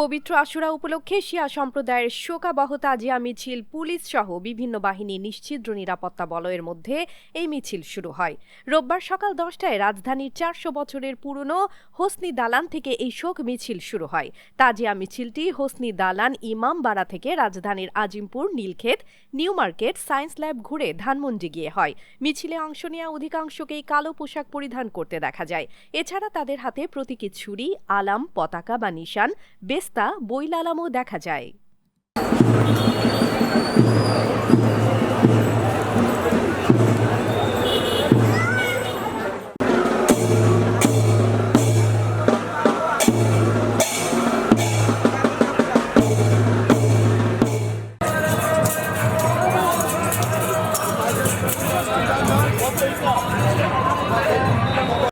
পবিত্র আশুরা উপলক্ষে শিয়া সম্প্রদায়ের শোকাবহ তাজিয়া মিছিল পুলিশ সহ বিভিন্ন বাহিনীর নিশ্ছিদ্র নিরাপত্তা বলয়ের মধ্যে এই মিছিল শুরু হয়। রোববার সকাল 10টায় রাজধানীর 400 বছরের পুরনো হোসনি দালান থেকে এই শোক মিছিল শুরু হয়। তাজিয়া মিছিলটি হোসনি দালান ইমামবাড়া থেকে রাজধানীর Azimpur, Nilkhet, new market, science lab ঘুরে ধানমন্ডি গিয়ে হয়। মিছিলে অংশ নেওয়া অধিকাংশকেই কালো পোশাক পরিধান করতে দেখা যায়। এছাড়া তাদের হাতে প্রতীকী ছুরি, আলাম, পতাকা বা নিশান, বেস্তা, বইল আলামও দেখা যায়।